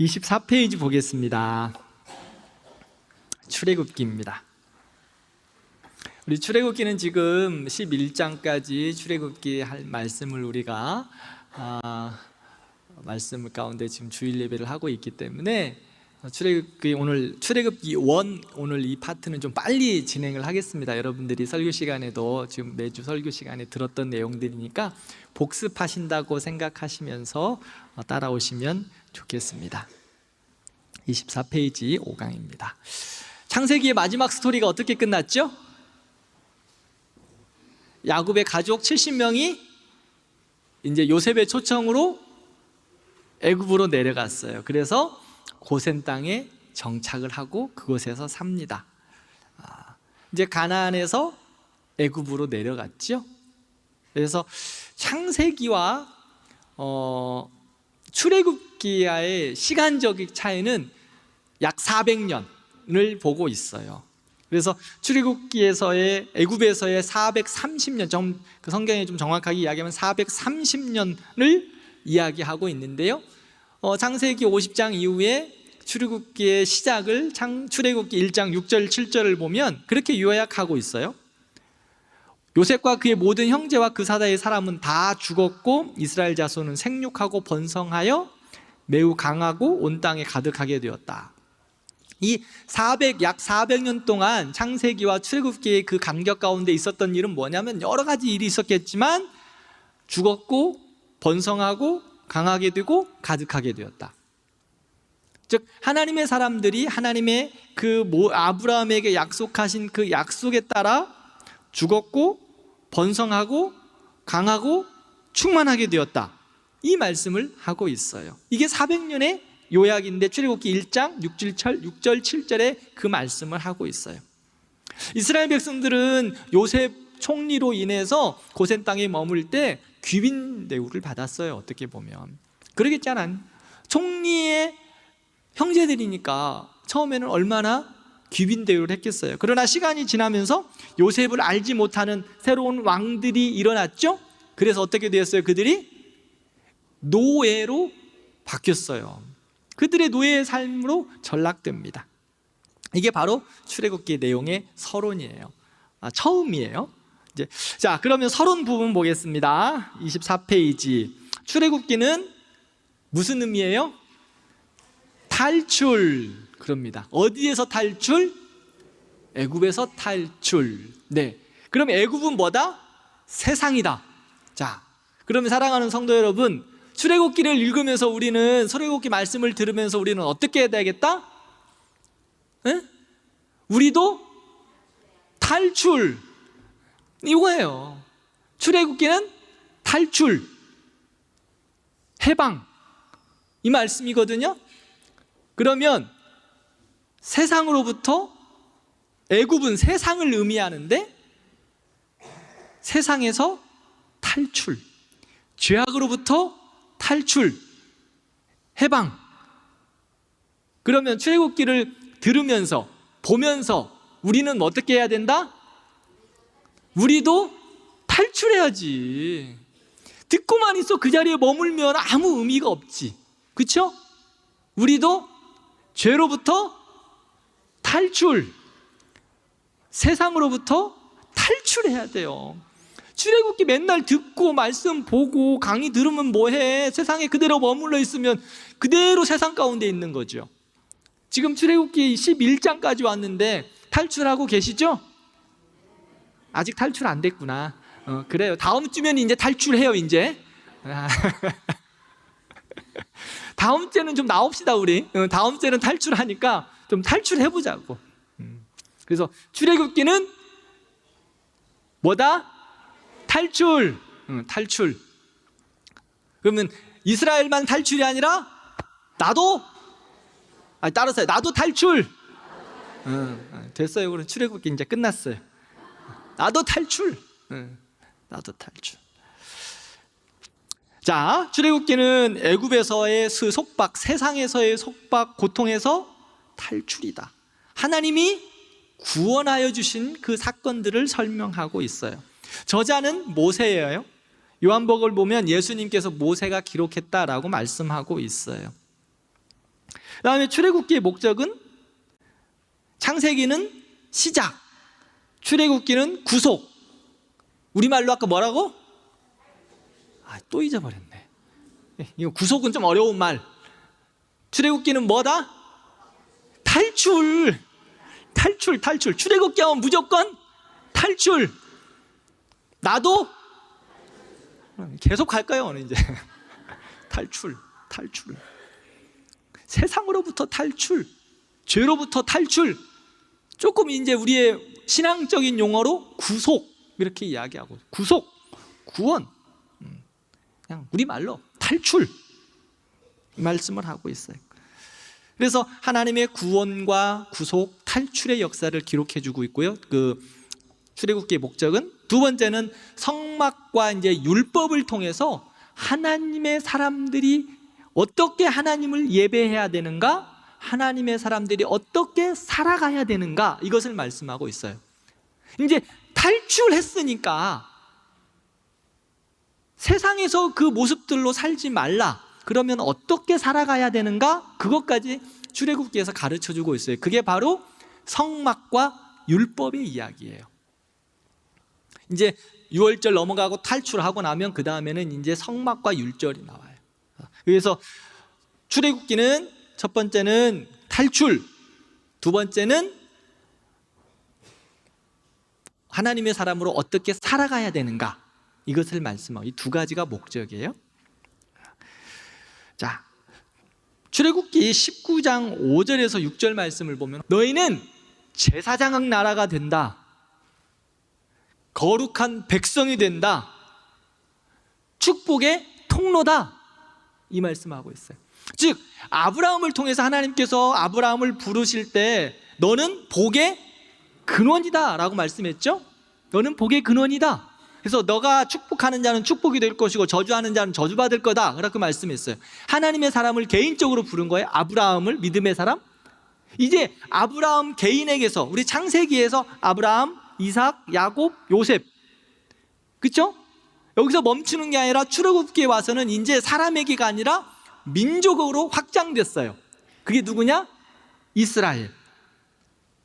24페이지 보겠습니다. 출애굽기입니다. 우리 출애굽기는 지금 11장까지 출애굽기 할 말씀을 우리가 말씀 가운데 지금 주일 예배를 하고 있기 때문에 출애굽기 1 오늘 이 파트는 좀 빨리 진행을 하겠습니다. 여러분들이 설교 시간에도 지금 매주 설교 시간에 들었던 내용들이니까 복습하신다고 생각하시면서 따라오시면 좋겠습니다. 24페이지 5강입니다. 창세기의 마지막 스토리가 어떻게 끝났죠? 야곱의 가족 70명이 이제 요셉의 초청으로 애굽으로 내려갔어요. 그래서 고센 땅에 정착을 하고 그곳에서 삽니다. 이제 가나안에서 애굽으로 내려갔죠. 그래서 창세기와 출애굽기와의 시간적인 차이는 약 400년을 보고 있어요. 그래서 출애굽기에서의 애굽에서의 430년, 그 성경에 좀 정확하게 이야기하면 430년을 이야기하고 있는데요. 창세기 50장 이후에 출애굽기의 시작을 출애굽기 1장 6절 7절을 보면 그렇게 요약하고 있어요. 요셉과 그의 모든 형제와 그 사다의 사람은 다 죽었고 이스라엘 자손은 생육하고 번성하여 매우 강하고 온 땅에 가득하게 되었다. 이 약 400년 동안 창세기와 출애굽기의 그 간격 가운데 있었던 일은 뭐냐면 여러 가지 일이 있었겠지만 죽었고 번성하고 강하게 되고 가득하게 되었다. 즉 하나님의 사람들이 하나님의 아브라함에게 약속하신 그 약속에 따라 죽었고 번성하고 강하고 충만하게 되었다. 이 말씀을 하고 있어요. 이게 400년의 요약인데 출애굽기 1장 6절 7절에 그 말씀을 하고 있어요. 이스라엘 백성들은 요셉 총리로 인해서 고센 땅에 머물 때 귀빈 대우를 받았어요. 어떻게 보면 그러겠잖아. 총리의 형제들이니까 처음에는 얼마나 귀빈 대우를 했겠어요. 그러나 시간이 지나면서 요셉을 알지 못하는 새로운 왕들이 일어났죠. 그래서 어떻게 되었어요? 그들이 노예로 바뀌었어요. 그들의 노예의 삶으로 전락됩니다. 이게 바로 출애굽기 내용의 서론이에요. 처음이에요. 자, 그러면 서론 부분 보겠습니다. 24페이지. 출애굽기는 무슨 의미예요? 탈출. 그럽니다. 어디에서 탈출? 애굽에서 탈출. 네. 그럼 애굽은 뭐다? 세상이다. 자, 그러면 사랑하는 성도 여러분, 출애굽기를 읽으면서 우리는 출애굽기 말씀을 들으면서 우리는 어떻게 해야 되겠다? 에? 우리도 탈출. 이거예요. 출애굽기는 탈출, 해방, 이 말씀이거든요. 그러면 세상으로부터, 애굽은 세상을 의미하는데 세상에서 탈출, 죄악으로부터 탈출, 해방. 그러면 출애굽기를 들으면서 보면서 우리는 어떻게 해야 된다? 우리도 탈출해야지. 듣고만 있어 그 자리에 머물면 아무 의미가 없지. 그렇죠? 우리도 죄로부터 탈출, 세상으로부터 탈출해야 돼요. 출애굽기 맨날 듣고 말씀 보고 강의 들으면 뭐해? 세상에 그대로 머물러 있으면 그대로 세상 가운데 있는 거죠. 지금 출애굽기 11장까지 왔는데 탈출하고 계시죠? 아직 탈출 안 됐구나. 그래요. 다음 주면 이제 탈출해요. 이제 다음 주에는 좀 나옵시다. 우리 다음 주에는 탈출하니까 좀 탈출해보자고. 그래서 출애굽기는 뭐다? 탈출. 탈출. 그러면 이스라엘만 탈출이 아니라 나도 따라서요. 나도 탈출. 됐어요. 그럼 출애굽기 이제 끝났어요. 나도 탈출. 나도 탈출. 자, 출애굽기는 애굽에서의 속박, 세상에서의 속박, 고통에서 탈출이다. 하나님이 구원하여 주신 그 사건들을 설명하고 있어요. 저자는 모세예요. 요한복음을 보면 예수님께서 모세가 기록했다라고 말씀하고 있어요. 그 다음에 출애굽기의 목적은, 창세기는 시작, 출애굽기는 구속. 우리말로 아까 뭐라고? 또 잊어버렸네. 이거 구속은 좀 어려운 말. 출애굽기는 뭐다? 탈출. 출애굽기 하면 무조건 탈출. 나도 계속 갈까요 오늘 이제? 탈출. 세상으로부터 탈출, 죄로부터 탈출. 조금 이제 우리의 신앙적인 용어로 구속 이렇게 이야기하고, 구속, 구원, 그냥 우리말로 탈출, 이 말씀을 하고 있어요. 그래서 하나님의 구원과 구속, 탈출의 역사를 기록해 주고 있고요. 그 출애굽기의 목적은, 두 번째는 성막과 이제 율법을 통해서 하나님의 사람들이 어떻게 하나님을 예배해야 되는가, 하나님의 사람들이 어떻게 살아가야 되는가, 이것을 말씀하고 있어요. 이제 탈출했으니까 세상에서 그 모습들로 살지 말라. 그러면 어떻게 살아가야 되는가, 그것까지 출애굽기에서 가르쳐주고 있어요. 그게 바로 성막과 율법의 이야기예요. 이제 6월절 넘어가고 탈출하고 나면 그 다음에는 이제 성막과 율절이 나와요. 그래서 출애굽기는 첫 번째는 탈출, 두 번째는 하나님의 사람으로 어떻게 살아가야 되는가, 이것을 말씀하고, 이 두 가지가 목적이에요. 자, 출애굽기 19장 5절에서 6절 말씀을 보면, 너희는 제사장 나라가 된다, 거룩한 백성이 된다, 축복의 통로다, 이 말씀하고 있어요. 즉 아브라함을 통해서 하나님께서 아브라함을 부르실 때 너는 복의 근원이다 라고 말씀했죠. 너는 복의 근원이다. 그래서 너가 축복하는 자는 축복이 될 것이고 저주하는 자는 저주받을 거다, 그렇게 말씀했어요. 하나님의 사람을 개인적으로 부른 거예요. 아브라함을, 믿음의 사람. 이제 아브라함 개인에게서, 우리 창세기에서 아브라함, 이삭, 야곱, 요셉, 그렇죠? 여기서 멈추는 게 아니라 출애굽기에 와서는 이제 사람에게가 아니라 민족으로 확장됐어요. 그게 누구냐? 이스라엘.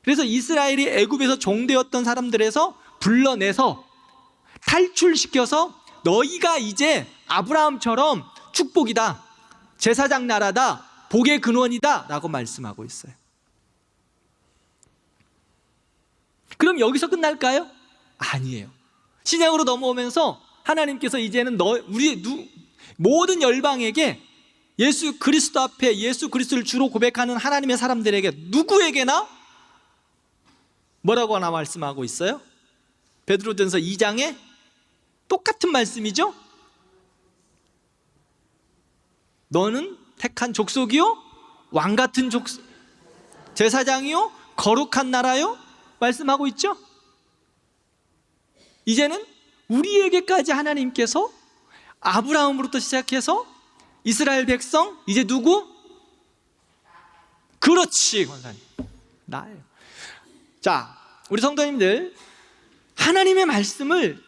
그래서 이스라엘이 애굽에서 종되었던 사람들에서 불러내서 탈출시켜서 너희가 이제 아브라함처럼 축복이다, 제사장 나라다, 복의 근원이다 라고 말씀하고 있어요. 그럼 여기서 끝날까요? 아니에요. 신약으로 넘어오면서 하나님께서 이제는 모든 열방에게 예수 그리스도 앞에 예수 그리스도를 주로 고백하는 하나님의 사람들에게, 누구에게나 뭐라고 하나 말씀하고 있어요? 베드로전서 2장에 똑같은 말씀이죠. 너는 택한 족속이요, 왕같은 제사장이요, 거룩한 나라요, 말씀하고 있죠. 이제는 우리에게까지 하나님께서 아브라함으로부터 시작해서 이스라엘 백성, 이제 누구? 그렇지, 권사님, 나예요. 자, 우리 성도님들, 하나님의 말씀을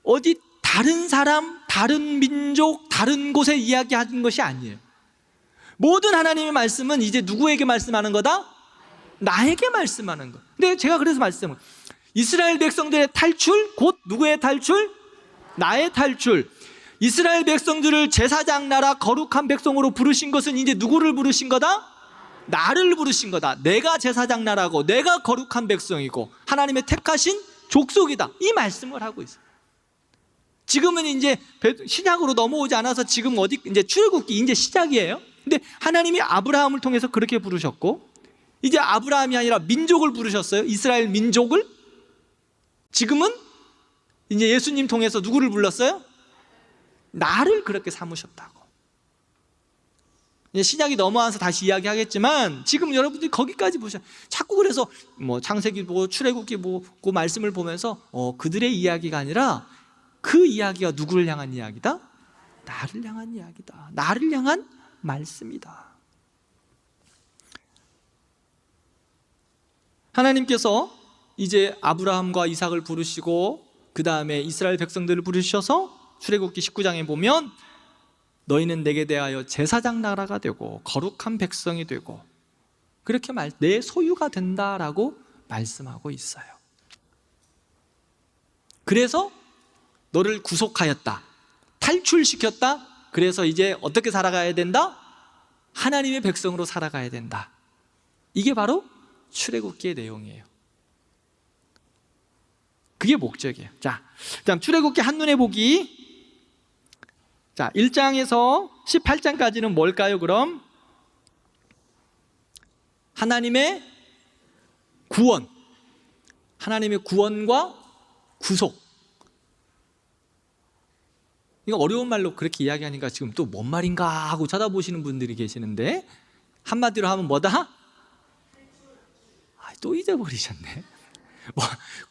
어디 다른 사람, 다른 민족, 다른 곳에 이야기하는 것이 아니에요. 모든 하나님의 말씀은 이제 누구에게 말씀하는 거다? 나에게 말씀하는 거. 근데 제가 그래서 말씀을, 이스라엘 백성들의 탈출, 곧 누구의 탈출? 나의 탈출. 이스라엘 백성들을 제사장 나라, 거룩한 백성으로 부르신 것은 이제 누구를 부르신 거다? 나를 부르신 거다. 내가 제사장 나라고, 내가 거룩한 백성이고 하나님의 택하신 족속이다, 이 말씀을 하고 있어요. 지금은 이제 신약으로 넘어오지 않아서 지금 어디 이제 출애굽기 이제 시작이에요. 근데 하나님이 아브라함을 통해서 그렇게 부르셨고, 이제 아브라함이 아니라 민족을 부르셨어요. 이스라엘 민족을. 지금은 이제 예수님 통해서 누구를 불렀어요? 나를 그렇게 삼으셨다고. 이제 신약이 넘어와서 다시 이야기하겠지만, 지금 여러분들이 거기까지 보셔. 자꾸 그래서 뭐 창세기 보고 출애굽기 보고 말씀을 보면서 그들의 이야기가 아니라 그 이야기가 누구를 향한 이야기다? 나를 향한 이야기다. 나를 향한 말씀이다. 하나님께서 이제 아브라함과 이삭을 부르시고 그 다음에 이스라엘 백성들을 부르셔서 출애굽기 19장에 보면 너희는 내게 대하여 제사장 나라가 되고 거룩한 백성이 되고 그렇게 내 소유가 된다라고 말씀하고 있어요. 그래서 너를 구속하였다, 탈출시켰다. 그래서 이제 어떻게 살아가야 된다? 하나님의 백성으로 살아가야 된다. 이게 바로 출애굽기의 내용이에요. 그게 목적이에요. 자, 그다음 출애굽기 한눈에 보기. 자, 1장에서 18장까지는 뭘까요? 그럼 하나님의 구원, 하나님의 구원과 구속. 이거 어려운 말로 그렇게 이야기하니까 지금 또 뭔 말인가 하고 쳐다보시는 분들이 계시는데, 한마디로 하면 뭐다? 또 잊어버리셨네.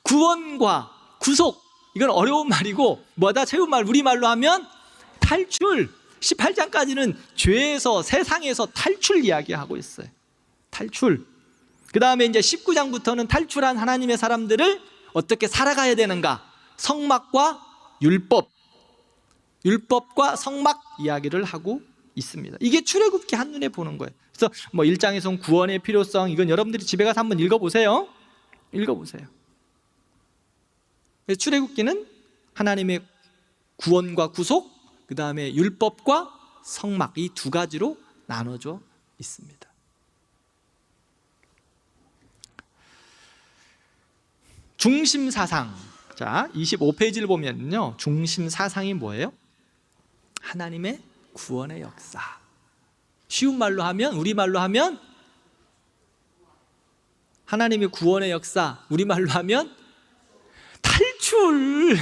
구원과 구속, 이건 어려운 말이고 뭐다? 채운말 우리말로 하면 탈출. 18장까지는 죄에서, 세상에서 탈출 이야기하고 있어요. 탈출. 그 다음에 이제 19장부터는 탈출한 하나님의 사람들을 어떻게 살아가야 되는가, 성막과 율법과 성막 이야기를 하고 있습니다. 이게 출애굽기 한눈에 보는 거예요. 그래서 1장에서는 구원의 필요성, 이건 여러분들이 집에 가서 한번 읽어보세요. 출애굽기는 하나님의 구원과 구속, 그 다음에 율법과 성막, 이 두 가지로 나눠져 있습니다. 중심사상. 자, 25페이지를 보면요, 중심사상이 뭐예요? 하나님의 구원의 역사. 쉬운 말로 하면, 우리말로 하면 하나님의 구원의 역사, 우리말로 하면 탈출.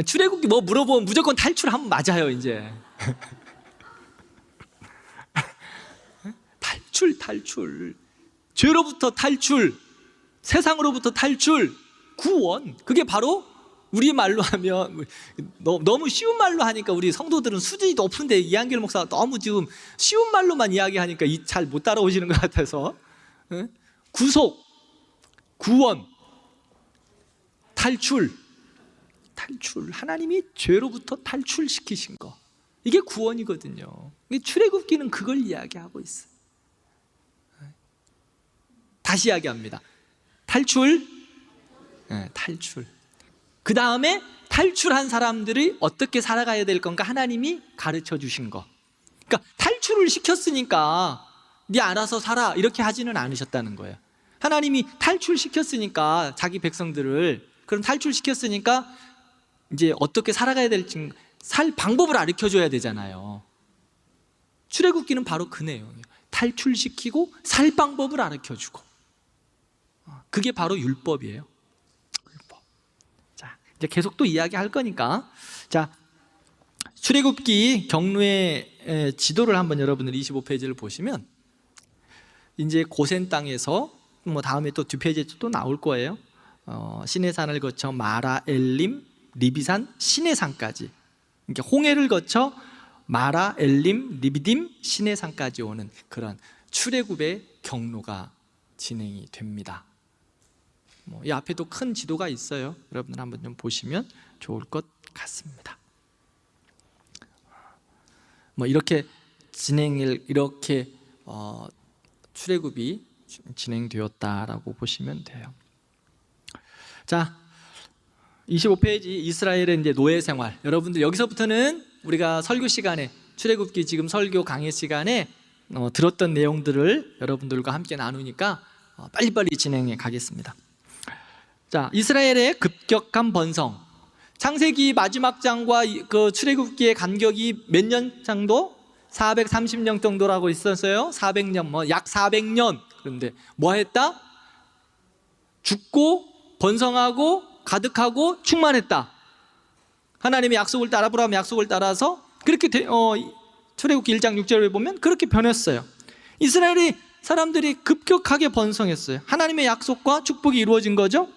출애굽기 물어보면 무조건 탈출하면 맞아요. 이제 탈출, 죄로부터 탈출, 세상으로부터 탈출, 구원. 그게 바로 우리말로 하면, 너무 쉬운 말로 하니까 우리 성도들은 수준이 높은데 이한결 목사가 너무 지금 쉬운 말로만 이야기하니까 잘 못 따라오시는 것 같아서, 구속, 구원, 탈출, 하나님이 죄로부터 탈출시키신 거, 이게 구원이거든요. 출애굽기는 그걸 이야기하고 있어요. 다시 이야기합니다. 탈출. 그 다음에 탈출한 사람들이 어떻게 살아가야 될 건가 하나님이 가르쳐 주신 거. 그러니까 탈출을 시켰으니까 네 알아서 살아 이렇게 하지는 않으셨다는 거예요. 하나님이 탈출시켰으니까, 자기 백성들을, 그럼 탈출시켰으니까 이제 어떻게 살아가야 될지 살 방법을 가르쳐줘야 되잖아요. 출애굽기는 바로 그 내용이에요. 탈출시키고 살 방법을 가르쳐주고, 그게 바로 율법이에요. 율법. 자, 이제 계속 또 이야기할 거니까, 자, 출애굽기 경로의 지도를 한번 여러분들 25페이지를 보시면, 이제 고센 땅에서 다음에 또 뒷페이지에 또 나올 거예요. 시내산을 거쳐 마라, 엘림, 리비산, 시내산까지, 그러니까 홍해를 거쳐 마라, 엘림, 리비딤, 시내산까지 오는 그런 출애굽의 경로가 진행이 됩니다. 이 앞에도 큰 지도가 있어요. 여러분들 한번 좀 보시면 좋을 것 같습니다. 이렇게 이렇게 출애굽이 진행되었다라고 보시면 돼요. 자, 25페이지 이스라엘의 이제 노예 생활. 여러분들 여기서부터는 우리가 설교 시간에, 출애굽기 지금 설교 강의 시간에 들었던 내용들을 여러분들과 함께 나누니까 빨리빨리 진행해 가겠습니다. 자, 이스라엘의 급격한 번성. 창세기 마지막 장과 그 출애굽기의 간격이 몇 년 정도? 430년 정도라고 있었어요. 400년, 약 400년. 그런데 뭐 했다? 죽고 번성하고 가득하고 충만했다. 하나님의 약속을 따라, 아브라함의 약속을 따라서 그렇게 출애굽기 1장 6절에 보면 그렇게 변했어요. 이스라엘이 사람들이 급격하게 번성했어요. 하나님의 약속과 축복이 이루어진 거죠.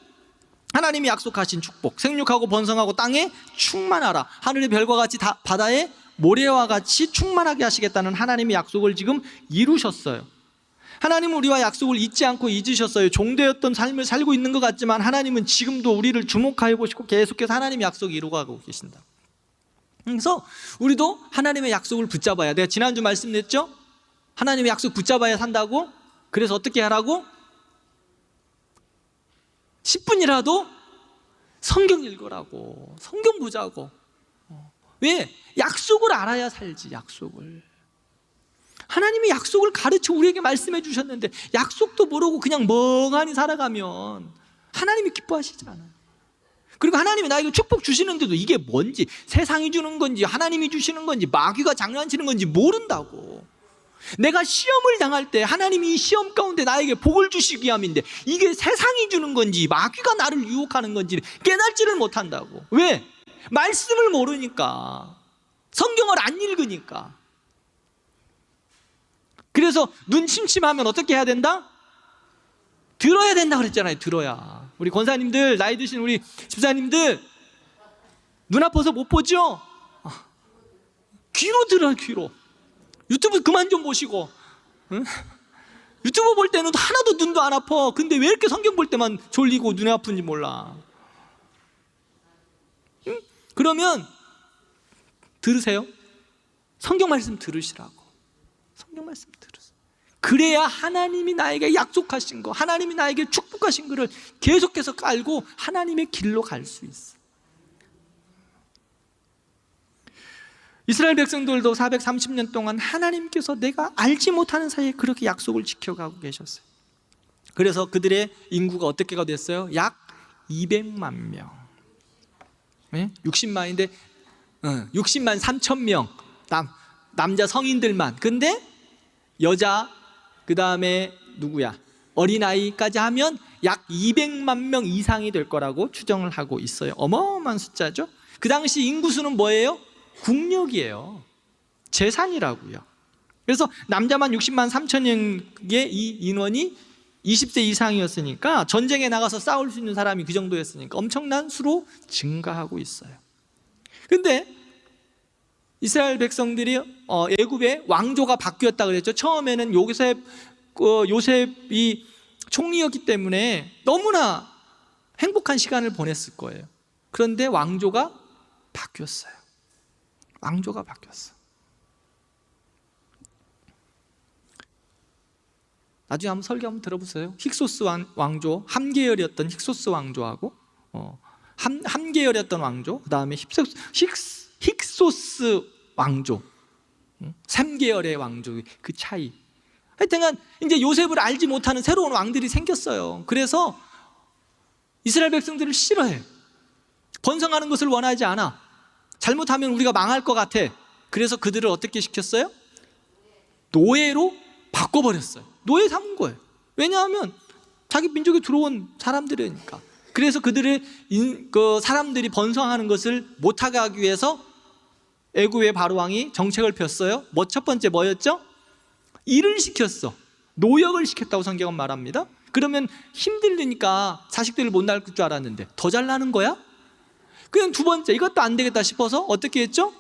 하나님이 약속하신 축복, 생육하고 번성하고 땅에 충만하라, 하늘의 별과 같이 바다의 모래와 같이 충만하게 하시겠다는 하나님의 약속을 지금 이루셨어요. 하나님은 우리와 약속을 잊지 않고 잊으셨어요. 종되었던 삶을 살고 있는 것 같지만 하나님은 지금도 우리를 주목하여 보시고 계속해서 하나님의 약속을 이루어가고 계신다. 그래서 우리도 하나님의 약속을 붙잡아야 돼. 지난주 말씀드렸죠? 하나님의 약속 붙잡아야 산다고? 그래서 어떻게 하라고? 10분이라도 성경 읽으라고, 성경 보자고. 왜? 약속을 알아야 살지. 약속을. 하나님이 약속을 가르쳐 우리에게 말씀해 주셨는데 약속도 모르고 그냥 멍하니 살아가면 하나님이 기뻐하시지 않아요. 그리고 하나님이 나에게 축복 주시는데도 이게 뭔지, 세상이 주는 건지 하나님이 주시는 건지 마귀가 장난치는 건지 모른다고. 내가 시험을 당할 때 하나님이 이 시험 가운데 나에게 복을 주시기 위함인데 이게 세상이 주는 건지 마귀가 나를 유혹하는 건지 깨닫지를 못한다고. 왜? 말씀을 모르니까, 성경을 안 읽으니까. 그래서 눈 침침하면 어떻게 해야 된다? 들어야 된다 그랬잖아요. 들어야. 우리 권사님들, 나이 드신 우리 집사님들 눈 아파서 못 보죠? 귀로 들어요. 귀로. 유튜브 그만 좀 보시고. 응? 유튜브 볼 때는 하나도 눈도 안 아파. 근데 왜 이렇게 성경 볼 때만 졸리고 눈이 아픈지 몰라. 응? 그러면 들으세요. 성경 말씀 들으시라고. 성경 말씀 들으세요. 그래야 하나님이 나에게 약속하신 거, 하나님이 나에게 축복하신 거를 계속해서 깔고 하나님의 길로 갈 수 있어. 이스라엘 백성들도 430년 동안 하나님께서 내가 알지 못하는 사이에 그렇게 약속을 지켜가고 계셨어요. 그래서 그들의 인구가 어떻게가 됐어요? 약 200만 명. 네? 60만인데 60만 3천 명 남자 성인들만. 근데 여자 그 다음에 누구야? 어린아이까지 하면 약 200만 명 이상이 될 거라고 추정을 하고 있어요. 어마어마한 숫자죠. 그 당시 인구수는 뭐예요? 국력이에요. 재산이라고요. 그래서 남자만 60만 3천명의 이 인원이 20세 이상이었으니까 전쟁에 나가서 싸울 수 있는 사람이 그 정도였으니까 엄청난 수로 증가하고 있어요. 근데 이스라엘 백성들이 애굽의 왕조가 바뀌었다 그랬죠. 처음에는 요셉이 총리였기 때문에 너무나 행복한 시간을 보냈을 거예요. 그런데 왕조가 바뀌었어요. 왕조가 바뀌었어. 나중에 한번 설교 한번 들어보세요. 힉소스 왕조, 함계열이었던 힉소스 왕조하고 함계열이었던 왕조, 그 다음에 힉소스 왕조, 3계열의 왕조, 그 차이. 하여튼간 이제 요셉을 알지 못하는 새로운 왕들이 생겼어요. 그래서 이스라엘 백성들을 싫어해. 번성하는 것을 원하지 않아. 잘못하면 우리가 망할 것 같아. 그래서 그들을 어떻게 시켰어요? 노예로 바꿔버렸어요. 노예 삼은 거예요. 왜냐하면 자기 민족에 들어온 사람들이니까. 그래서 그들을 사람들이 번성하는 것을 못하게 하기 위해서 애굽의 바로왕이 정책을 폈어요. 첫 번째 뭐였죠? 일을 시켰어. 노역을 시켰다고 성경은 말합니다. 그러면 힘들으니까 자식들을 못 낳을 줄 알았는데 더 잘 나는 거야? 그냥 두 번째, 이것도 안 되겠다 싶어서 어떻게 했죠?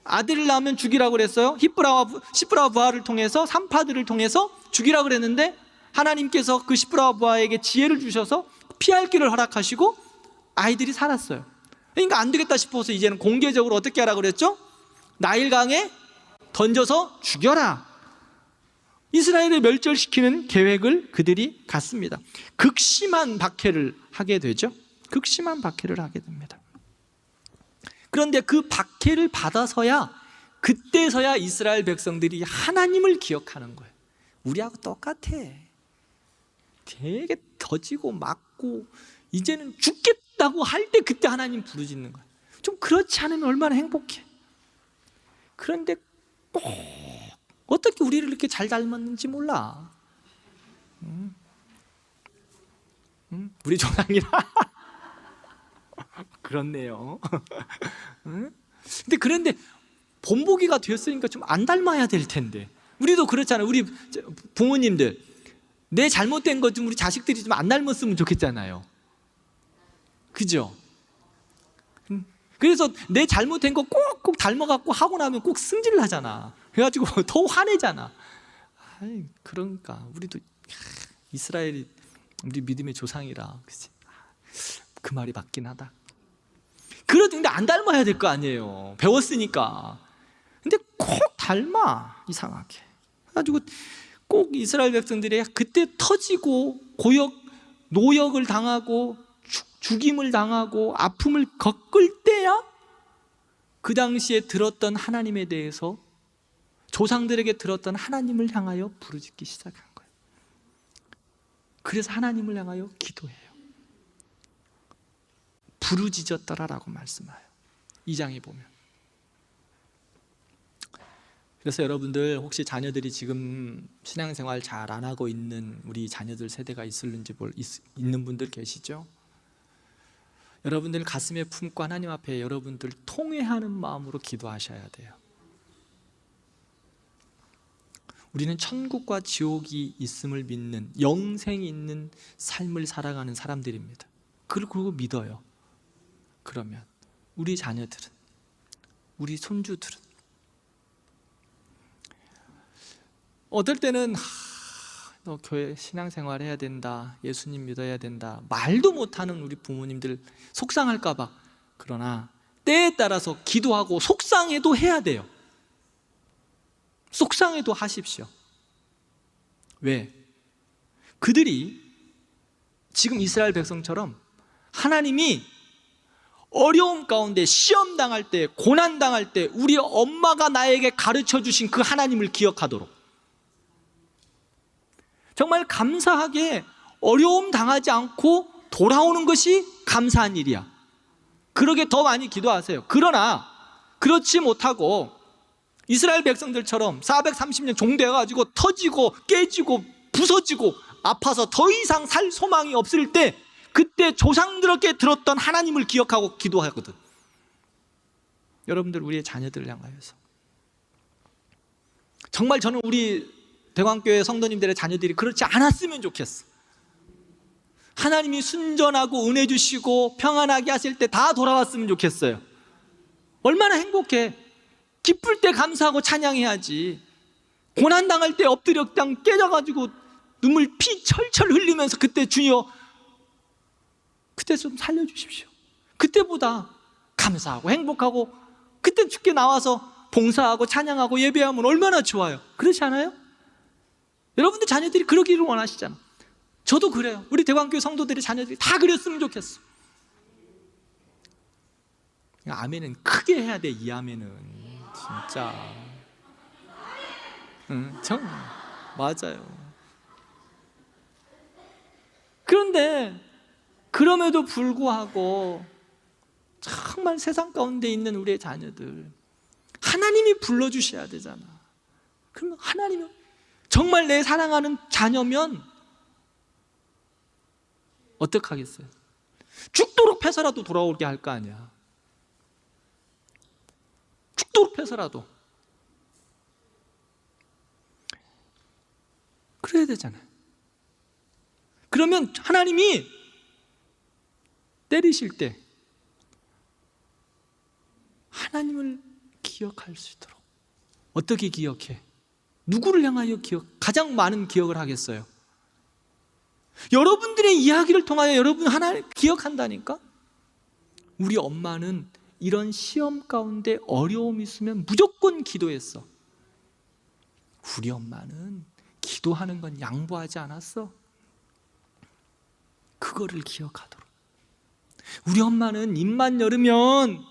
아들을 낳으면 죽이라고 그랬어요. 시프라와 부하를 통해서, 산파들을 통해서 죽이라고 그랬는데 하나님께서 그 시프라와 부하에게 지혜를 주셔서 피할 길을 허락하시고 아이들이 살았어요. 그러니까 안 되겠다 싶어서 이제는 공개적으로 어떻게 하라고 그랬죠? 나일강에 던져서 죽여라. 이스라엘을 멸절시키는 계획을 그들이 갖습니다. 극심한 박해를 하게 되죠. 극심한 박해를 하게 됩니다. 그런데 그 박해를 받아서야, 그때서야 이스라엘 백성들이 하나님을 기억하는 거예요. 우리하고 똑같아. 되게 더지고 맞고 이제는 죽겠다고 할 때 그때 하나님 부르짖는 거예요. 좀 그렇지 않으면 얼마나 행복해. 그런데 꼭 어떻게 우리를 이렇게 잘 닮았는지 몰라. 우리 조상이라 그렇네요. 그런데 본보기가 되었으니까 좀 안 닮아야 될 텐데. 우리도 그렇잖아요. 우리 부모님들 내 잘못된 것 좀 우리 자식들이 좀 안 닮았으면 좋겠잖아요. 그죠? 그래서 내 잘못된 거 꼭꼭 닮아갖고 하고 나면 꼭 승질을 하잖아. 그래가지고 더 화내잖아. 아이, 그러니까 우리도 이스라엘이 우리 믿음의 조상이라, 그치? 그 말이 맞긴 하다. 그런데 안 닮아야 될 거 아니에요. 배웠으니까. 근데 꼭 닮아, 이상하게. 그래가지고 꼭 이스라엘 백성들이 그때 터지고 노역을 당하고 죽임을 당하고 아픔을 겪을 때야 그 당시에 들었던 하나님에 대해서, 조상들에게 들었던 하나님을 향하여 부르짖기 시작한 거예요. 그래서 하나님을 향하여 기도해요. 부르짖었더라라고 말씀해요. 2장에 보면. 그래서 여러분들 혹시 자녀들이 지금 신앙생활 잘 안 하고 있는 우리 자녀들 세대가 있는 분들 계시죠? 여러분들 가슴에 품고 하나님 앞에 여러분들 통회하는 마음으로 기도하셔야 돼요. 우리는 천국과 지옥이 있음을 믿는, 영생이 있는 삶을 살아가는 사람들입니다. 그리고 믿어요. 그러면 우리 자녀들은, 우리 손주들은 어떨 때는 너 교회 신앙생활 해야 된다, 예수님 믿어야 된다, 말도 못하는 우리 부모님들 속상할까 봐. 그러나 때에 따라서 기도하고 속상해도 해야 돼요. 속상해도 하십시오. 왜? 그들이 지금 이스라엘 백성처럼 하나님이 어려움 가운데 시험 당할 때, 고난 당할 때 우리 엄마가 나에게 가르쳐 주신 그 하나님을 기억하도록, 정말 감사하게 어려움 당하지 않고 돌아오는 것이 감사한 일이야. 그러게 더 많이 기도하세요. 그러나 그렇지 못하고 이스라엘 백성들처럼 430년 종되어가지고 터지고 깨지고 부서지고 아파서 더 이상 살 소망이 없을 때, 그때 조상들에게 들었던 하나님을 기억하고 기도하거든. 여러분들, 우리의 자녀들을 향하여서. 정말 저는 우리 대광교회 성도님들의 자녀들이 그렇지 않았으면 좋겠어. 하나님이 순전하고 은혜 주시고 평안하게 하실 때 다 돌아왔으면 좋겠어요. 얼마나 행복해. 기쁠 때 감사하고 찬양해야지. 고난당할 때 엎드려 그냥 깨져가지고 눈물 피 철철 흘리면서 그때 주여, 그때 좀 살려주십시오. 그때보다 감사하고 행복하고 그때 주께 나와서 봉사하고 찬양하고 예배하면 얼마나 좋아요. 그렇지 않아요? 여러분들 자녀들이 그러기를 원하시잖아. 저도 그래요. 우리 대광교회 성도들의 자녀들이 다 그랬으면 좋겠어. 아멘은 크게 해야 돼. 이 아멘은 진짜. 정말 맞아요. 그런데 그럼에도 불구하고 정말 세상 가운데 있는 우리의 자녀들, 하나님이 불러주셔야 되잖아. 그러면 하나님이 정말 내 사랑하는 자녀면 어떡하겠어요? 죽도록 패서라도 돌아오게 할 거 아니야. 죽도록 패서라도. 그래야 되잖아요. 그러면 하나님이 때리실 때 하나님을 기억할 수 있도록. 어떻게 기억해? 누구를 향하여 가장 많은 기억을 하겠어요? 여러분들의 이야기를 통하여 여러분 하나를 기억한다니까? 우리 엄마는 이런 시험 가운데 어려움이 있으면 무조건 기도했어. 우리 엄마는 기도하는 건 양보하지 않았어. 그거를 기억하도록. 우리 엄마는 입만 열으면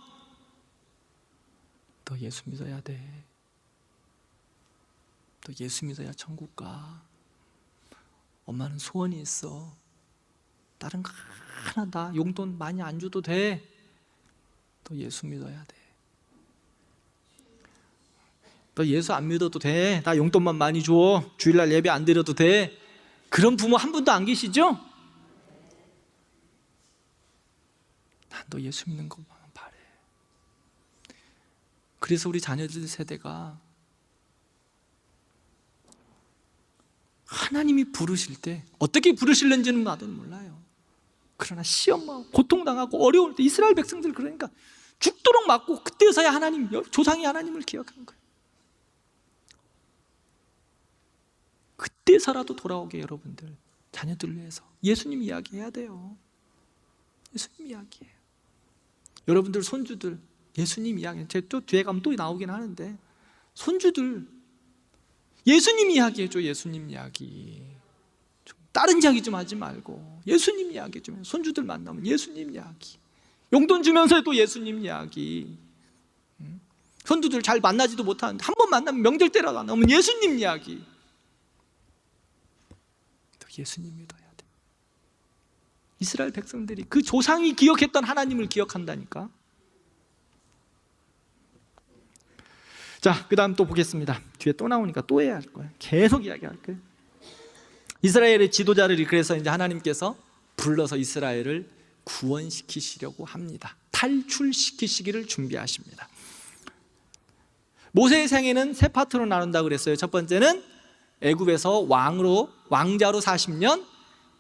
너 예수 믿어야 돼. 너 예수 믿어야 천국 가. 엄마는 소원이 있어. 다른 거 하나 다 용돈 많이 안 줘도 돼. 너 예수 믿어야 돼. 너 예수 안 믿어도 돼. 나 용돈만 많이 줘. 주일날 예배 안 드려도 돼. 그런 부모 한 분도 안 계시죠? 난 너 예수 믿는 것만 바래. 그래서 우리 자녀들 세대가 하나님이 부르실 때 어떻게 부르실는지는 나도 몰라요. 그러나 시험하고 고통당하고 어려울 때 이스라엘 백성들 그러니까 죽도록 맞고 그때서야 하나님, 조상이 하나님을 기억한 거예요. 그때서라도 돌아오게 여러분들 자녀들을 위해서 예수님 이야기해야 돼요. 예수님 이야기해요. 여러분들 손주들 예수님 이야기, 제가 또 뒤에 가면 또 나오긴 하는데 손주들 예수님 이야기해줘. 예수님 이야기. 좀 다른 이야기 좀 하지 말고 예수님 이야기 좀 해. 손주들 만나면 예수님 이야기. 용돈 주면서 또 예수님 이야기. 손주들 잘 만나지도 못하는데 한 번 만나면 명절 때라도 안 나오면 예수님 이야기. 또 예수님 믿어야 돼. 이스라엘 백성들이 그 조상이 기억했던 하나님을 기억한다니까. 자, 그 다음 또 보겠습니다. 뒤에 또 나오니까 또 해야 할 거예요. 계속 이야기할 거예요. 이스라엘의 지도자를 그래서 이제 하나님께서 불러서 이스라엘을 구원시키시려고 합니다. 탈출시키시기를 준비하십니다. 모세의 생애는 세 파트로 나눈다고 그랬어요. 첫 번째는 애굽에서 왕자로 40년,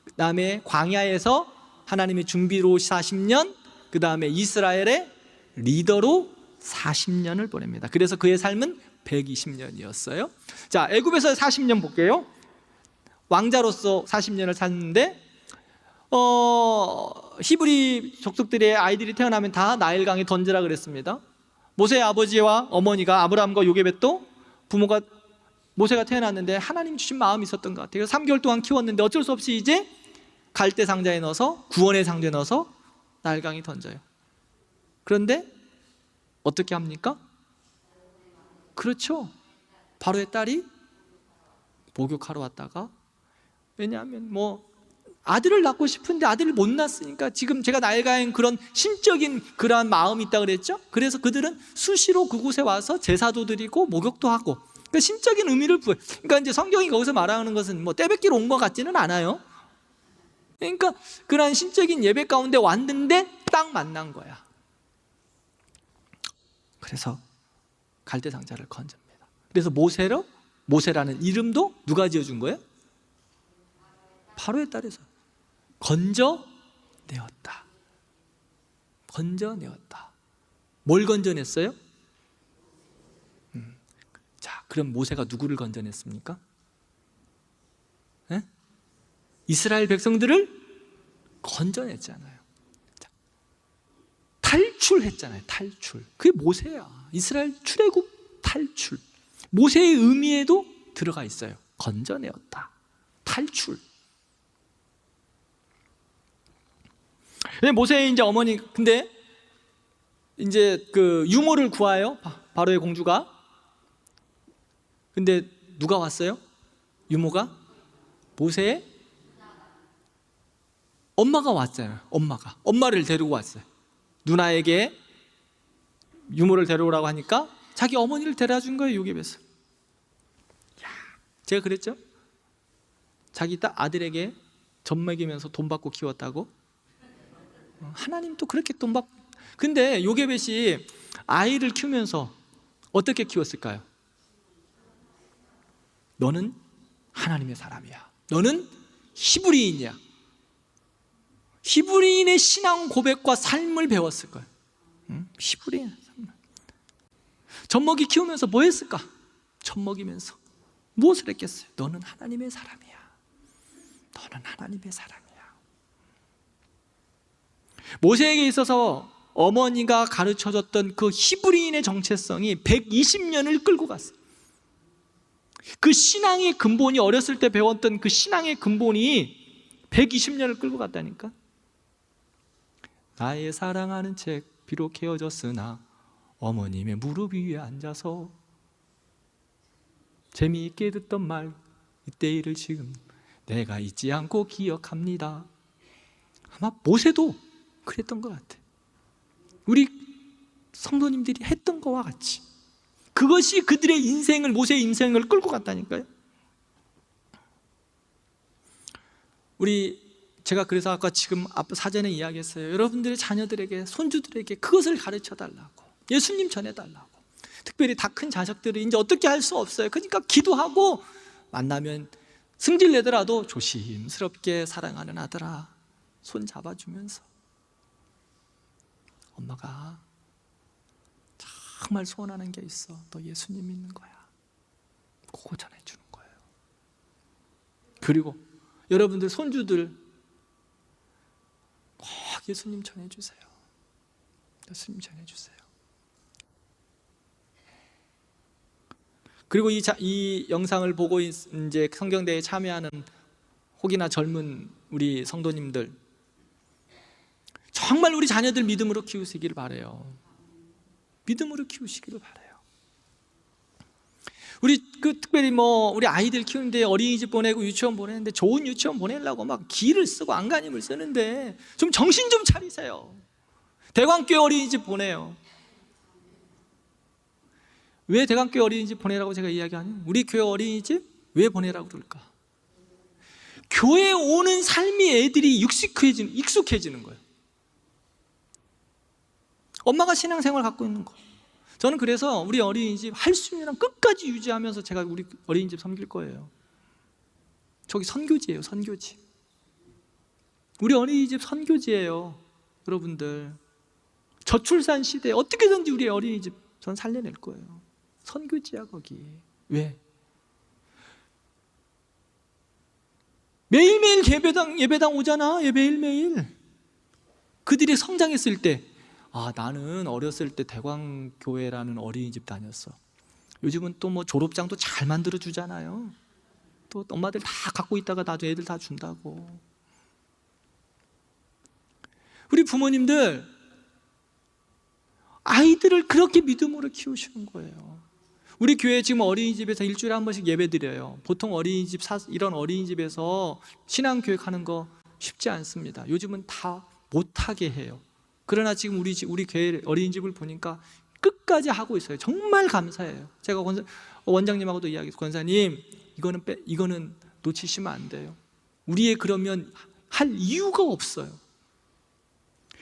그 다음에 광야에서 하나님의 준비로 40년, 그 다음에 이스라엘의 리더로 40년을 보냅니다. 그래서 그의 삶은 120년이었어요. 자, 애굽에서 40년 볼게요. 왕자로서 40년을 살았는데 히브리 족속들의 아이들이 태어나면 다 나일강에 던지라 그랬습니다. 모세의 아버지와 어머니가 아브라함과 요게벳도 부모가 모세가 태어났는데 하나님 주신 마음이 있었던 것 같아요. 3개월 동안 키웠는데 어쩔 수 없이 이제 갈대 상자에 넣어서 구원의 상자에 넣어서 나일강에 던져요. 그런데 어떻게 합니까? 그렇죠. 바로의 딸이 목욕하러 왔다가, 왜냐하면 아들을 낳고 싶은데 아들을 못 낳았으니까, 지금 제가 나일강에 그런 심적인 그러한 마음이 있다고 그랬죠. 그래서 그들은 수시로 그곳에 와서 제사도 드리고 목욕도 하고, 그러니까 심적인 의미를 부여해요. 그러니까 이제 성경이 거기서 말하는 것은 떼뱉기로 온 것 같지는 않아요. 그러니까 그러한 신적인 예배 가운데 왔는데 딱 만난 거야. 그래서 갈대 상자를 건집니다. 그래서 모세라는 이름도 누가 지어준 거예요? 바로의 딸에서 건져내었다. 뭘 건져냈어요? 자, 그럼 모세가 누구를 건져냈습니까? 네? 이스라엘 백성들을 건져냈잖아요. 자, 탈출했잖아요. 탈출. 그게 모세야. 이스라엘 출애굽 탈출. 모세의 의미에도 들어가 있어요. 건져내었다. 탈출. 모세의 이제 어머니, 근데 이제 그 유모를 구하요. 바로의 공주가. 근데 누가 왔어요? 유모가? 모세의 엄마가 왔잖아요. 엄마를 데리고 왔어요. 누나에게 유모를 데려오라고 하니까 자기 어머니를 데려다 준 거예요. 요게벳을. 제가 그랬죠? 자기 아들에게 젖 먹이면서 돈 받고 키웠다고? 하나님도 그렇게 돈 받고. 근데 요게벳이 아이를 키우면서 어떻게 키웠을까요? 너는 하나님의 사람이야. 너는 히브리인이야. 히브리인의 신앙 고백과 삶을 배웠을 거예요. 히브리인. 젖먹이 키우면서 뭐 했을까? 젖먹이면서 무엇을 했겠어요? 너는 하나님의 사람이야. 너는 하나님의 사람이야. 모세에게 있어서 어머니가 가르쳐줬던 그 히브리인의 정체성이 120년을 끌고 갔어요. 그 신앙의 근본이, 어렸을 때 배웠던 그 신앙의 근본이 120년을 끌고 갔다니까. 나의 사랑하는 책 비록 헤어졌으나 어머님의 무릎 위에 앉아서 재미있게 듣던 말 이때 일을 지금 내가 잊지 않고 기억합니다. 아마 모세도 그랬던 것 같아. 우리 성도님들이 했던 것과 같이 그것이 그들의 인생을, 모세의 인생을 끌고 갔다니까요. 제가 그래서 아까 지금 사전에 이야기했어요. 여러분들의 자녀들에게, 손주들에게 그것을 가르쳐 달라고, 예수님 전해달라고. 특별히 다 큰 자식들이 이제 어떻게 할 수 없어요. 그러니까 기도하고, 만나면 승질 내더라도 조심스럽게 사랑하는 아들아 손 잡아주면서, 엄마가 정말 소원하는 게 있어. 너 예수님 믿는 거야. 그거 전해주는 거예요. 그리고 여러분들 손주들 꼭 예수님 전해주세요. 예수님 전해주세요. 그리고 이 영상을 보고 이제 성경대회에 참여하는 혹이나 젊은 우리 성도님들, 정말 우리 자녀들 믿음으로 키우시기를 바라요. 믿음으로 키우시기를 바라요. 우리 특별히 우리 아이들 키우는데 어린이집 보내고 유치원 보내는데 좋은 유치원 보내려고 막 기를 쓰고 안간힘을 쓰는데 좀 정신 좀 차리세요. 대광교회 어린이집 보내요. 왜 대광교회 어린이집 보내라고 제가 이야기하냐면, 우리 교회 어린이집 왜 보내라고 그럴까? 교회에 오는 삶이 애들이 익숙해지는 거예요. 엄마가 신앙생활 갖고 있는 거. 저는 그래서 우리 어린이집 할 수 있는 한 끝까지 유지하면서 제가 우리 어린이집 섬길 거예요. 저기 선교지예요, 선교지. 우리 어린이집 선교지예요. 여러분들, 저출산 시대에 어떻게든지 우리 어린이집 전 살려낼 거예요. 선교지야 거기. 왜? 매일매일 예배당 오잖아. 매일매일. 그들이 성장했을 때, 나는 어렸을 때 대광교회라는 어린이집 다녔어. 요즘은 또 졸업장도 잘 만들어 주잖아요. 또 엄마들 다 갖고 있다가 나도 애들 다 준다고. 우리 부모님들, 아이들을 그렇게 믿음으로 키우시는 거예요. 우리 교회 지금 어린이집에서 일주일에 한 번씩 예배 드려요. 보통 이런 어린이집에서 신앙교육하는 거 쉽지 않습니다. 요즘은 다 못하게 해요. 그러나 지금 우리 교회 어린이집을 보니까 끝까지 하고 있어요. 정말 감사해요. 제가 원장님하고도 이야기했어요. 권사님, 이거는 놓치시면 안 돼요. 우리의 그러면 할 이유가 없어요.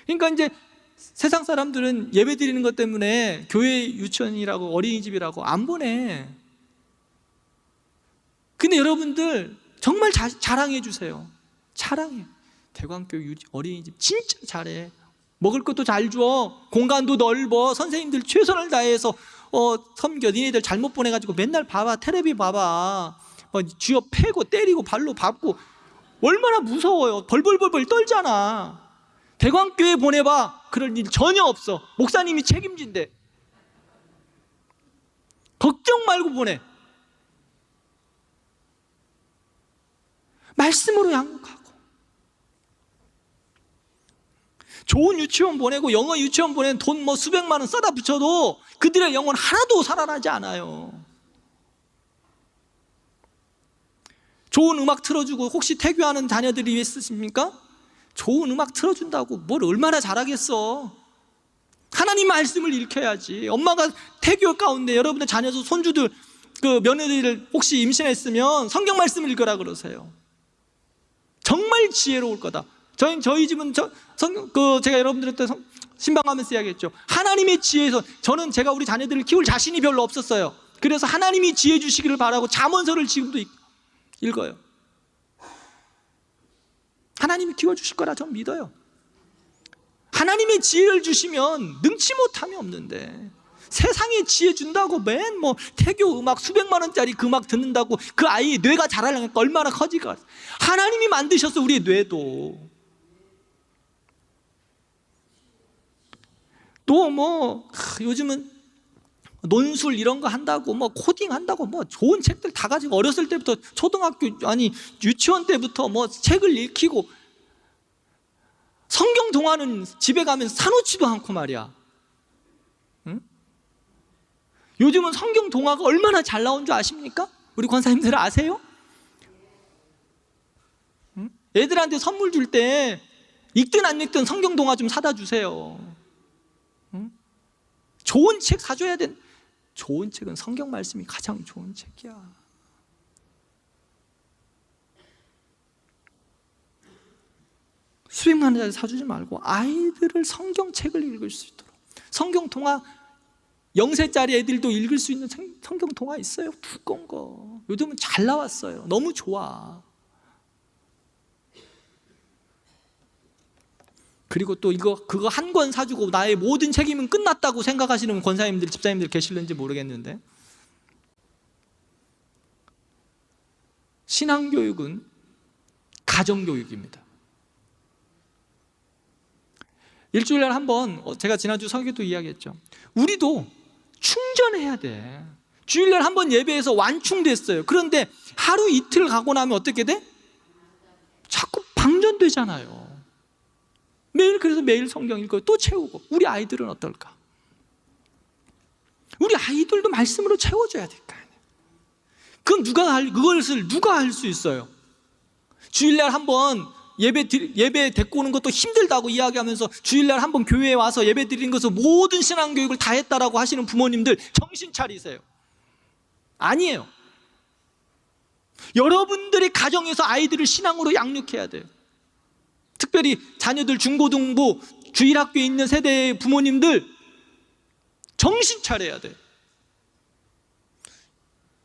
그러니까 이제 세상 사람들은 예배 드리는 것 때문에 교회 유치원이라고 어린이집이라고 안 보내. 근데 여러분들 정말 자랑해 주세요. 자랑해. 대광교회 어린이집 진짜 잘해. 먹을 것도 잘 줘. 공간도 넓어. 선생님들 최선을 다해서 섬겨. 니네들 잘못 보내가지고 맨날 봐봐. 텔레비 봐봐. 쥐어 패고 때리고 발로 밟고 얼마나 무서워요. 벌벌벌벌 떨잖아. 대광교회 보내봐. 그럴 일 전혀 없어. 목사님이 책임진대. 걱정 말고 보내. 말씀으로 양육하고, 좋은 유치원 보내고 영어 유치원 보내는 돈 수백만 원 써다 붙여도 그들의 영혼 하나도 살아나지 않아요. 좋은 음악 틀어주고, 혹시 태교하는 자녀들이 있으십니까? 좋은 음악 틀어준다고 뭘 얼마나 잘하겠어. 하나님 말씀을 읽혀야지. 엄마가 태교 가운데 여러분의 자녀들, 손주들, 며느리를 혹시 임신했으면 성경 말씀을 읽으라 그러세요. 정말 지혜로울 거다. 저희 집은 제가 여러분들한테 신방하면서 이야기했죠. 하나님의 지혜에서, 제가 우리 자녀들을 키울 자신이 별로 없었어요. 그래서 하나님이 지혜 주시기를 바라고 잠언서를 지금도 읽어요. 하나님이 키워주실 거라 전 믿어요. 하나님의 지혜를 주시면 능치 못함이 없는데, 세상에 지혜 준다고 태교 음악 수백만 원짜리 그 음악 듣는다고 그 아이의 뇌가 자라려니까 얼마나 커지가. 하나님이 만드셨어, 우리의 뇌도. 또 요즘은 논술 이런 거 한다고 코딩 한다고 좋은 책들 다 가지고 어렸을 때부터 유치원 때부터 책을 읽히고, 성경 동화는 집에 가면 사놓지도 않고 말이야. 응? 요즘은 성경 동화가 얼마나 잘 나온 줄 아십니까? 우리 권사님들 아세요? 응? 애들한테 선물 줄 때 읽든 안 읽든 성경 동화 좀 사다 주세요. 응? 좋은 책 사줘야 돼. 좋은 책은 성경 말씀이 가장 좋은 책이야. 수백만 원짜리 사주지 말고 아이들을 성경책을 읽을 수 있도록. 성경 동화 0세짜리 애들도 읽을 수 있는 성경 동화 있어요. 두꺼운 거. 요즘은 잘 나왔어요. 너무 좋아. 그리고 또 그거 한 권 사주고 나의 모든 책임은 끝났다고 생각하시는 권사님들, 집사님들 계실는지 모르겠는데, 신앙교육은 가정교육입니다. 일주일에 한 번, 제가 지난주 설교도 이야기했죠. 우리도 충전해야 돼. 주일날 한 번 예배에서 완충됐어요. 그런데 하루 이틀 가고 나면 어떻게 돼? 자꾸 방전되잖아요. 그래서 매일 성경 읽고 또 채우고. 우리 아이들은 어떨까? 우리 아이들도 말씀으로 채워줘야 될 거 아니에요. 그것을 누가 할 수 있어요? 주일날 한 번 예배 데리고 오는 것도 힘들다고 이야기하면서 주일날 한 번 교회에 와서 예배 드리는 것을 모든 신앙교육을 다 했다라고 하시는 부모님들 정신 차리세요. 아니에요. 여러분들이 가정에서 아이들을 신앙으로 양육해야 돼요. 특별히 자녀들 중고등부 주일학교에 있는 세대의 부모님들 정신 차려야 돼요.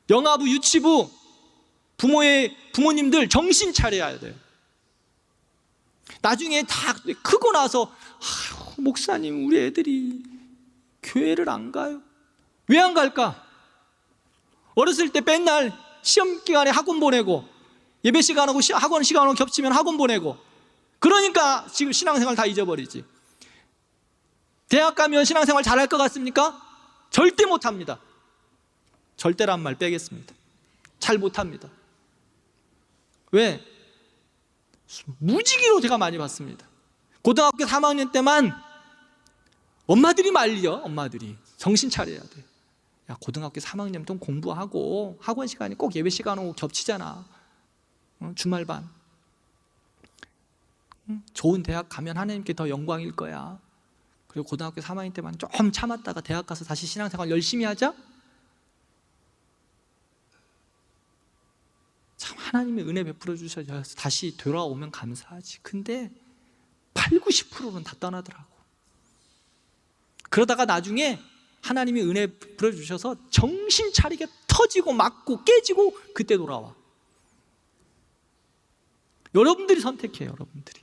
영아부 유치부 부모님들 정신 차려야 돼요. 나중에 다 크고 나서 목사님 우리 애들이 교회를 안 가요. 왜 안 갈까? 어렸을 때 맨날 시험 기간에 학원 보내고 예배 시간하고 학원 시간하고 겹치면 학원 보내고 그러니까 지금 신앙생활 다 잊어버리지. 대학 가면 신앙생활 잘할 것 같습니까? 절대 못합니다. 절대란 말 빼겠습니다. 잘 못합니다. 왜? 무지개로 제가 많이 봤습니다. 고등학교 3학년 때만 엄마들이 말려. 엄마들이 정신 차려야 돼. 야, 고등학교 3학년 좀 공부하고 학원 시간이 꼭 예배 시간하고 겹치잖아. 주말반. 좋은 대학 가면 하나님께 더 영광일 거야. 그리고 고등학교 3학년 때만 좀 참았다가 대학 가서 다시 신앙생활 열심히 하자. 참 하나님의 은혜 베풀어 주셔서 다시 돌아오면 감사하지. 근데 80~90%는 다 떠나더라고. 그러다가 나중에 하나님이 은혜 베풀어 주셔서 정신 차리게 터지고 맞고 깨지고 그때 돌아와. 여러분들이 선택해요. 여러분들이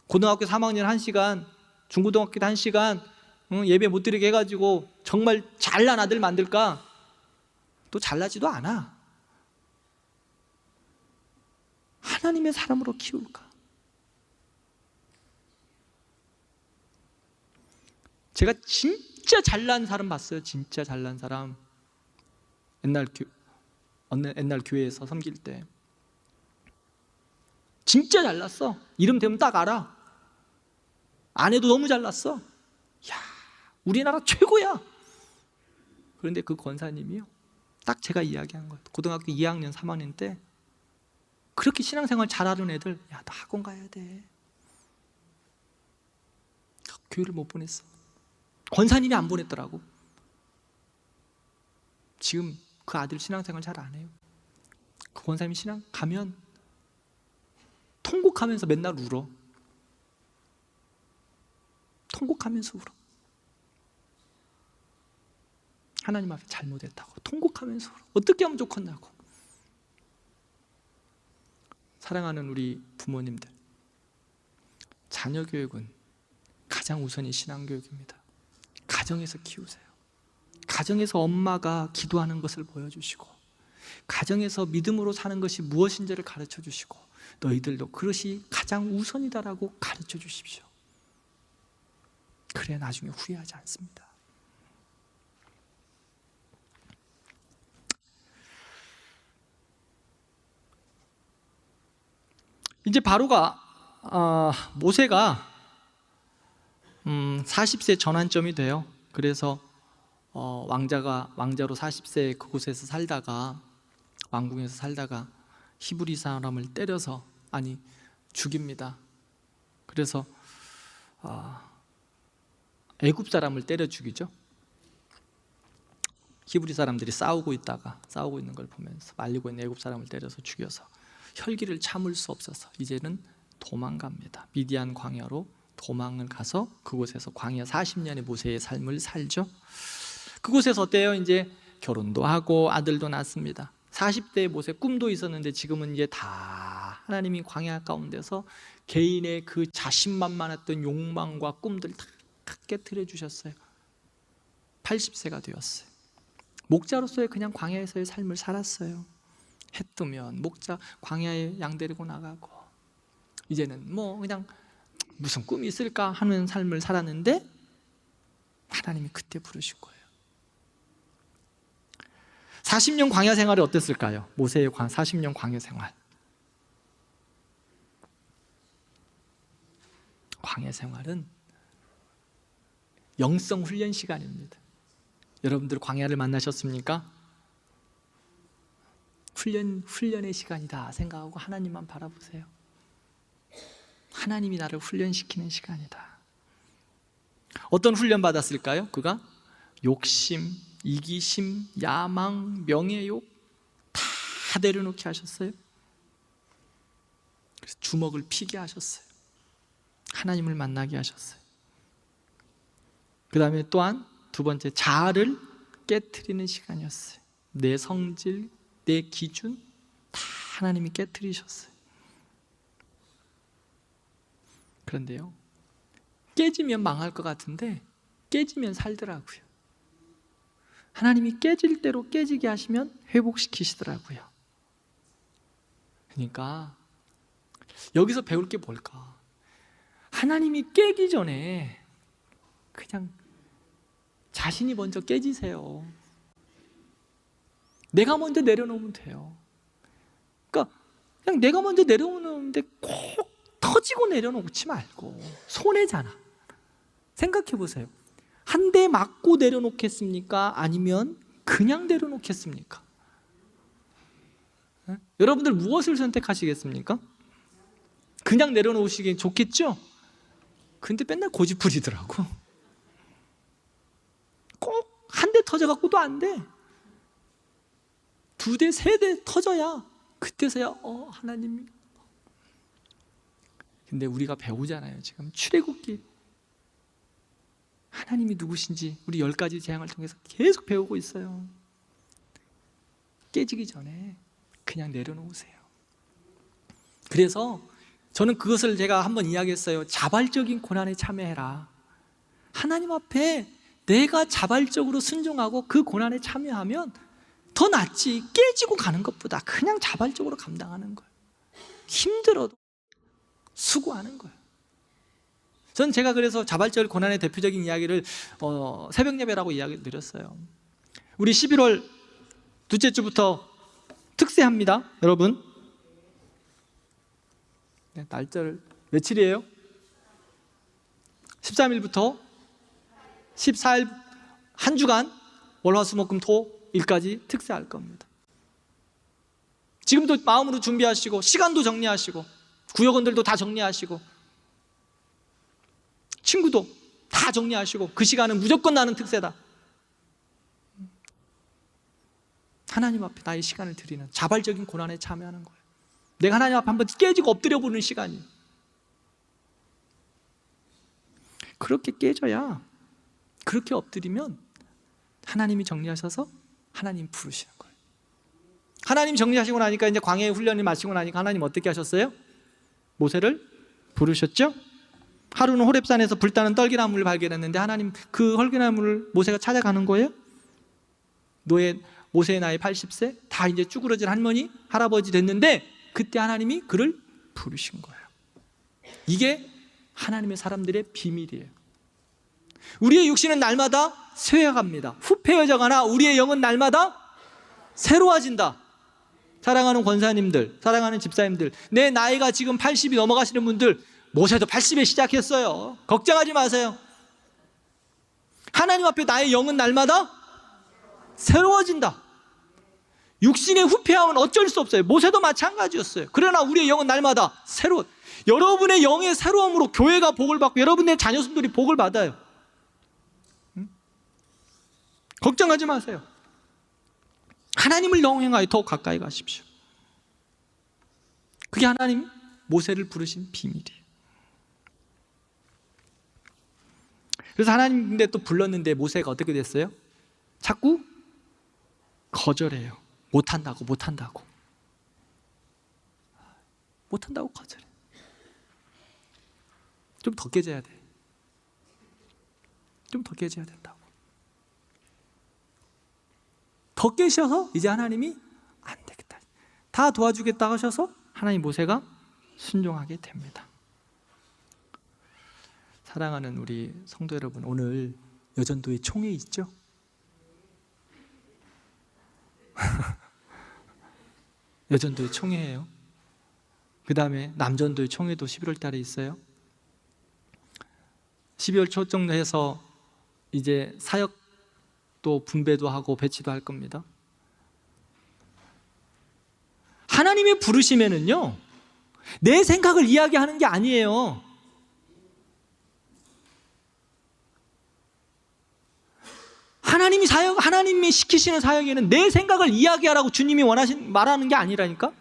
고등학교 3학년 1시간, 중고등학교 때 1시간 예배 못 드리게 해가지고 정말 잘난 아들 만들까? 또 잘나지도 않아. 하나님의 사람으로 키울까? 제가 진짜 잘난 사람 봤어요. 진짜 잘난 사람. 옛날 교회에서 섬길 때 진짜 잘났어. 이름 대면 딱 알아. 아내도 너무 잘났어. 야, 우리나라 최고야. 그런데 그 권사님이요, 딱 제가 이야기한 거예요. 고등학교 2학년 3학년 때 그렇게 신앙생활 잘하는 애들, 야, 너 학원 가야 돼. 교회를 못 보냈어. 권사님이 안 보냈더라고. 지금 그 아들 신앙생활 잘 안 해요. 그 권사님이 신앙 가면 통곡하면서 맨날 울어. 통곡하면서 울어. 하나님 앞에 잘못했다고 통곡하면서 울어. 어떻게 하면 좋겠냐고. 사랑하는 우리 부모님들, 자녀 교육은 가장 우선이 신앙교육입니다. 가정에서 키우세요. 가정에서 엄마가 기도하는 것을 보여주시고, 가정에서 믿음으로 사는 것이 무엇인지를 가르쳐 주시고, 너희들도 그것이 가장 우선이다라고 가르쳐 주십시오. 그래야 나중에 후회하지 않습니다. 이제 모세가 40세 전환점이 돼요. 그래서 왕자로 40세 그곳에서 살다가, 왕궁에서 살다가 히브리 사람을 때려서, 죽입니다. 그래서 애굽 사람을 때려 죽이죠. 히브리 사람들이 싸우고 있는 걸 보면서 말리고 있는 애굽 사람을 때려서 죽여서 혈기를 참을 수 없어서 이제는 도망갑니다. 미디안 광야로 도망을 가서 그곳에서 광야 40년의 모세의 삶을 살죠. 그곳에서 어때요? 이제 결혼도 하고 아들도 낳습니다. 40대의 모세 꿈도 있었는데 지금은 이제 다 하나님이 광야 가운데서 개인의 그 자신만만했던 욕망과 꿈들 다 깨트려 주셨어요. 80세가 되었어요. 목자로서의 그냥 광야에서의 삶을 살았어요. 해 뜨면 목자 광야에 양 데리고 나가고, 이제는 뭐 그냥 무슨 꿈이 있을까 하는 삶을 살았는데 하나님이 그때 부르신 거예요. 40년 광야 생활이 어땠을까요? 모세의 40년 광야 생활. 광야 생활은 영성 훈련 시간입니다. 여러분들 광야를 만나셨습니까? 훈련의 시간이다 생각하고 하나님만 바라보세요. 하나님이 나를 훈련시키는 시간이다. 어떤 훈련 받았을까요? 그가 욕심, 이기심, 야망, 명예욕 다 내려놓게 하셨어요. 그래서 주먹을 피게 하셨어요. 하나님을 만나게 하셨어요. 그 다음에 또한 두 번째, 자아를 깨트리는 시간이었어요. 내 성질, 내 기준 다 하나님이 깨트리셨어요. 그런데요, 깨지면 망할 것 같은데 깨지면 살더라고요. 하나님이 깨질 대로 깨지게 하시면 회복시키시더라고요. 그러니까 여기서 배울 게 뭘까? 하나님이 깨기 전에 그냥 자신이 먼저 깨지세요. 내가 먼저 내려놓으면 돼요. 그러니까 그냥 내가 먼저 내려놓는데 꼭 터지고 내려놓지 말고, 손해잖아. 생각해 보세요. 한 대 맞고 내려놓겠습니까? 아니면 그냥 내려놓겠습니까? 네? 여러분들 무엇을 선택하시겠습니까? 그냥 내려놓으시기 좋겠죠? 근데 맨날 고집부리더라고. 꼭 한 대 터져갖고도 안 돼. 2대, 3대 터져야 그때서야 하나님이. 근데 우리가 배우잖아요. 지금 출애굽기 하나님이 누구신지 우리 10가지 재앙을 통해서 계속 배우고 있어요. 깨지기 전에 그냥 내려놓으세요. 그래서 저는 그것을 제가 한번 이야기했어요. 자발적인 고난에 참여해라. 하나님 앞에 내가 자발적으로 순종하고 그 고난에 참여하면 더 낫지, 깨지고 가는 것보다 그냥 자발적으로 감당하는 거예요. 힘들어도 수고하는 거예요. 전 제가 그래서 자발적 고난의 대표적인 이야기를 새벽 예배라고 이야기를 드렸어요. 우리 11월 둘째 주부터 특세합니다, 여러분. 네, 날짜를 며칠이에요? 13일부터 14일 한 주간 월화수목금토일까지 특세할 겁니다. 지금도 마음으로 준비하시고 시간도 정리하시고 구역원들도 다 정리하시고 친구도 다 정리하시고 그 시간은 무조건 나는 특세다. 하나님 앞에 나의 시간을 드리는 자발적인 고난에 참여하는 거예요. 내가 하나님 앞에 한번 깨지고 엎드려 보는 시간이. 그렇게 깨져야, 그렇게 엎드리면 하나님이 정리하셔서 하나님 부르시는 거예요. 하나님 정리하시고 나니까 이제 광야의 훈련을 마치고 나니까 하나님 어떻게 하셨어요? 모세를 부르셨죠? 하루는 호렙산에서 불타는 떨기나무를 발견했는데 하나님 그 떨기나무를 모세가 찾아가는 거예요. 모세의 나이 80세, 다 이제 쭈그러진 할머니, 할아버지 됐는데 그때 하나님이 그를 부르신 거예요. 이게 하나님의 사람들의 비밀이에요. 우리의 육신은 날마다 쇠해갑니다. 후패해져 가나 우리의 영은 날마다 새로워진다. 사랑하는 권사님들, 사랑하는 집사님들, 내 나이가 지금 80이 넘어가시는 분들, 모세도 80에 시작했어요. 걱정하지 마세요. 하나님 앞에 나의 영은 날마다 새로워진다. 육신의 후패함은 어쩔 수 없어요. 모세도 마찬가지였어요. 그러나 우리의 영은 날마다 새로워. 여러분의 영의 새로움으로 교회가 복을 받고 여러분의 자녀손들이 복을 받아요. 걱정하지 마세요. 하나님을 영행하여 더욱 가까이 가십시오. 그게 하나님 모세를 부르신 비밀이에요. 그래서 하나님 근데 또 불렀는데 모세가 어떻게 됐어요? 자꾸 거절해요. 못한다고 거절해. 좀 더 깨져야 돼. 좀 더 깨져야 된다고. 더 깨셔서 이제 하나님이 안 되겠다, 다 도와주겠다 하셔서 하나님 모세가 순종하게 됩니다. 사랑하는 우리 성도 여러분, 오늘 여전도에 총회 있죠? 여전도에 총회예요. 그 다음에 남전도에 총회도 11월 달에 있어요. 12월 초쯤 해서 이제 사역도 분배도 하고 배치도 할 겁니다. 하나님이 부르시면은요, 내 생각을 이야기하는 게 아니에요. 하나님이 시키시는 사역에는 내 생각을 이야기하라고 주님이 말하는 게 아니라니까?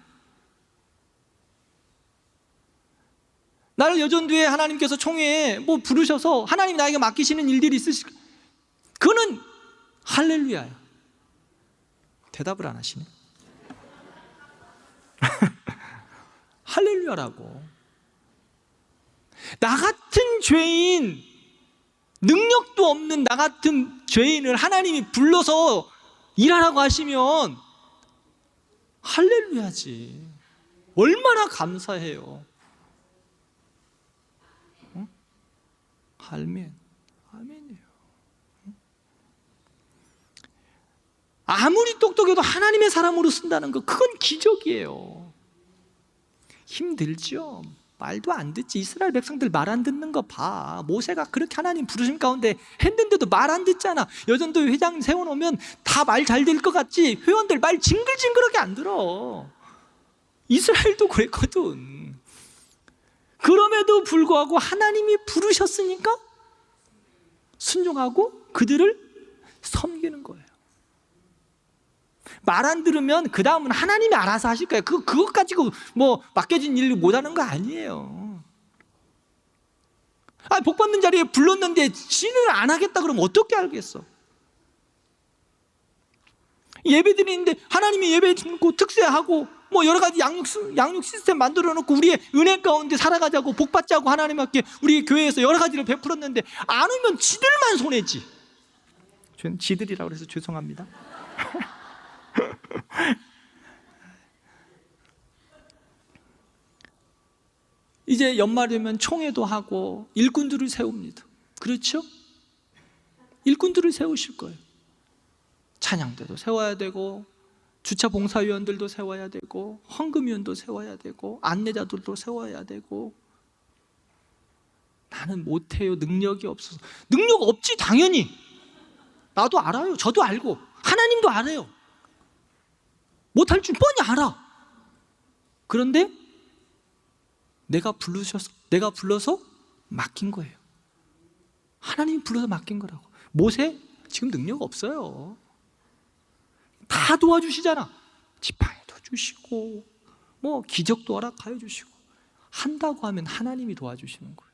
나를 여전도에 하나님께서 총회에 부르셔서 하나님이 나에게 맡기시는 일들이 그거는 할렐루야야. 대답을 안 하시네. 할렐루야라고. 나 같은 죄인, 능력도 없는 나 같은 죄인을 하나님이 불러서 일하라고 하시면 할렐루야지. 얼마나 감사해요. 아멘이에요. 아무리 똑똑해도 하나님의 사람으로 쓴다는 거, 그건 기적이에요. 힘들죠. 말도 안 듣지. 이스라엘 백성들 말 안 듣는 거 봐. 모세가 그렇게 하나님 부르심 가운데 했는데도 말 안 듣잖아. 여전도 회장 세워놓으면 다 말 잘 될 것 같지, 회원들 말 징글징글하게 안 들어. 이스라엘도 그랬거든. 그럼에도 불구하고 하나님이 부르셨으니까 순종하고 그들을 섬기는 거예요. 말 안 들으면 그 다음은 하나님이 알아서 하실 거예요. 그것 가지고 맡겨진 일을 못하는 거 아니에요. 복 받는 자리에 불렀는데 진을 안 하겠다 그러면 어떻게 알겠어? 예배 드리는데 하나님이 예배 드리고 특세하고 여러 가지 양육 시스템 만들어 놓고 우리의 은혜 가운데 살아가자고 복 받자고 하나님께 우리 교회에서 여러 가지를 베풀었는데 안 오면 지들만 손해지. 저는 지들이라고 해서 죄송합니다. 이제 연말이면 총회도 하고 일꾼들을 세웁니다. 그렇죠? 일꾼들을 세우실 거예요. 찬양대도 세워야 되고, 주차 봉사위원들도 세워야 되고, 헌금위원도 세워야 되고, 안내자들도 세워야 되고. 나는 못해요. 능력이 없어서. 능력 없지, 당연히. 나도 알아요. 저도 알고 하나님도 알아요. 못할 줄 뻔히 알아. 그런데 내가 불러서 맡긴 거예요. 하나님이 불러서 맡긴 거라고. 모세 지금 능력 없어요. 다 도와주시잖아. 지팡이도 주시고 기적도 허락하여 주시고. 한다고 하면 하나님이 도와주시는 거예요.